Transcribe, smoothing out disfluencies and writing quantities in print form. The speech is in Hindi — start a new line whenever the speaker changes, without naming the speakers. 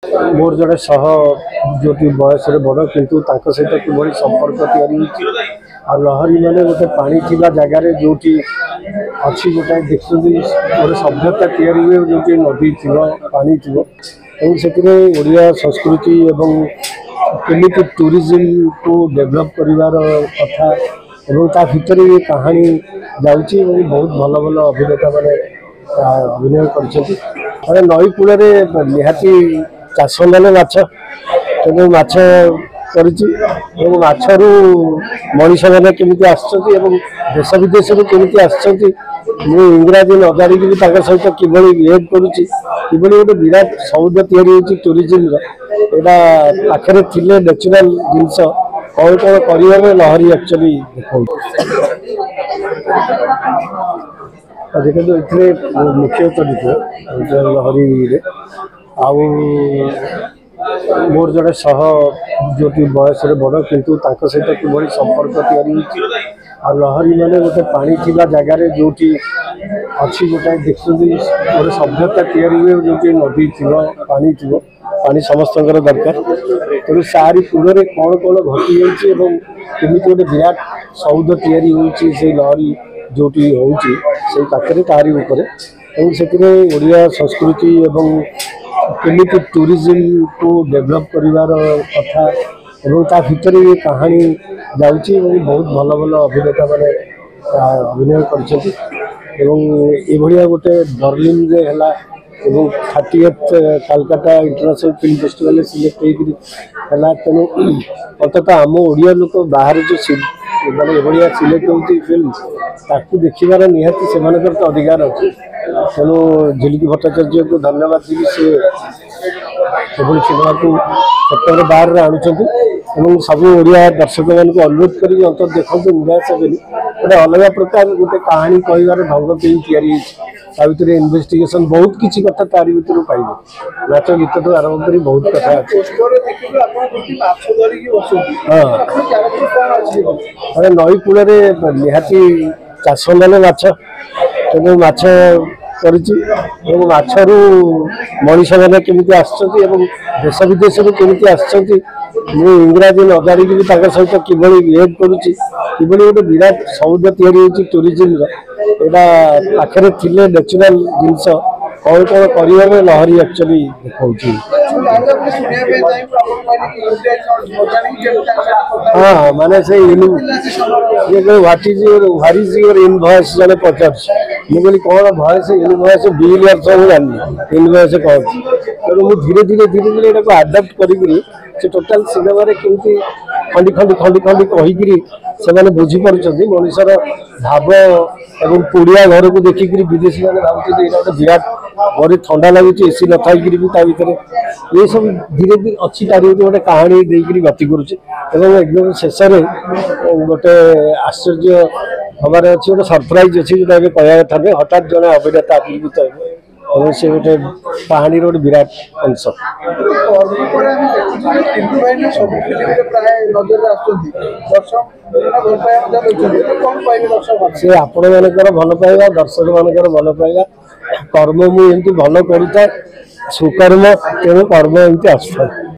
मोर जड़े सह जो बयस बड़ किंतु सहित कि संपर्क तैयारी लहरी मैंने गोटे पानी थिला जगार जो अच्छी गोटाए देखते गोटे सभ्यता तैयारी हुए जो नदी थी पानी थी ओडिया संस्कृति एवं केमी टूरिज्म को डेभलप कर कथा ता भर ये कहानी जाऊँगी बहुत भल भल अभिनेता मैंने अभिनय कर नई कूल निहाती चाष मैंने माछ माछरू मनीष मैंने केमी आस विदेश केमी आस इंग्राजी न जाणी सहित कि बिहेव करुँगी गोटे विराट समुद्र या टूरिज्म पाखे थे नेचुराल जिनस कौन कौन कर लहरी एक्चुअली देखो ये मुख्य चरित्र लहरी आउ मोर जड़े सह जो बयस बड़ किंतु सहित कि संपर्क तैयारी लहरी मैंने गोटे पानी थिला जगार जो अच्छी गोटाए देखते गोटे सभ्यता तैयारी हुए जो नदी थी पानी थी पानी समस्त दरकार तेणु सारी कूल कौन कौन घटी जामी गोटे विराट सौध तैयारी से लहरी जो होते तारी ओडिया संस्कृति एवं केमी टूरिज्म को डेभलप कर कथा ता भर ये कहानी जाऊँगी बहुत भल भल अभिनेता मैंने अभिनय कर गोटे बर्लिन है 30th Calcutta international film festival select होगा तेणु अंततः आम ओडिया लोक बाहर जो मानने सिलेक्ट हो फिल्म ताकू देखार निहाती से अधिकार अच्छे तेणु झिलिकी भट्टाचार्य को धन्यवाद दी सी सिनेमा को सेप्टेम्बर 12 आणुंट सब ओडिया दर्शक मान अनुरोध कर अंत देखते निराश हे गोटे अलग प्रकार गोटे कहानी कहबार ढंग के भर इन्वेस्टिगेशन बहुत किसी कथा तारी भर पाइबे नाच गीत तो आरंभ कर बहुत कथा अच्छे नई कूल निहाती चाष मैंने माछ माछरू मनीष मैंने केमी आस देश विदेश केमी आस इंग्राजी न जाणी सहित कि बिहेव करुँगी गोटे विराट समुद्र या टूरिज्म पाखे थे नेचुराल जिनस कौन कौन कर लहरी एक्चुअली हाँ माने से व्हाट इज योर इनवॉइस जने पचार मुझे कौन भयस इनवॉइस बिल जानी इनवॉइस कौन तेणु मुझे धीरे धीरे आडाप्ट कर टोटाल सिनेमा केमती खंडी खंडी खंडी खंडी कहीकि से बुझीपार मनुष्यर भाव एवं पुड़िया घर को देखिक विदेशी मैंने भावुँ गोटे विराट बड़ी ठंडा लगे एसी न थी भर ये सब धीरे धीरे अच्छी तारी गोटे कहानी देकर गति करुचे एकदम शेष गोटे आश्चर्य हमार अच्छी गोटे सरप्राइज अच्छी जो कहया कथा नहीं हठात जड़े अभिनेता आविर्भूत हे से गोटे कहानी गोटे विराट अंश से आपण मानकर भल पाइबा दर्शक मानकर भल पाइबा कर्म मुझे भल करूँ सुकर्म तेणु कर्म एमती आसता।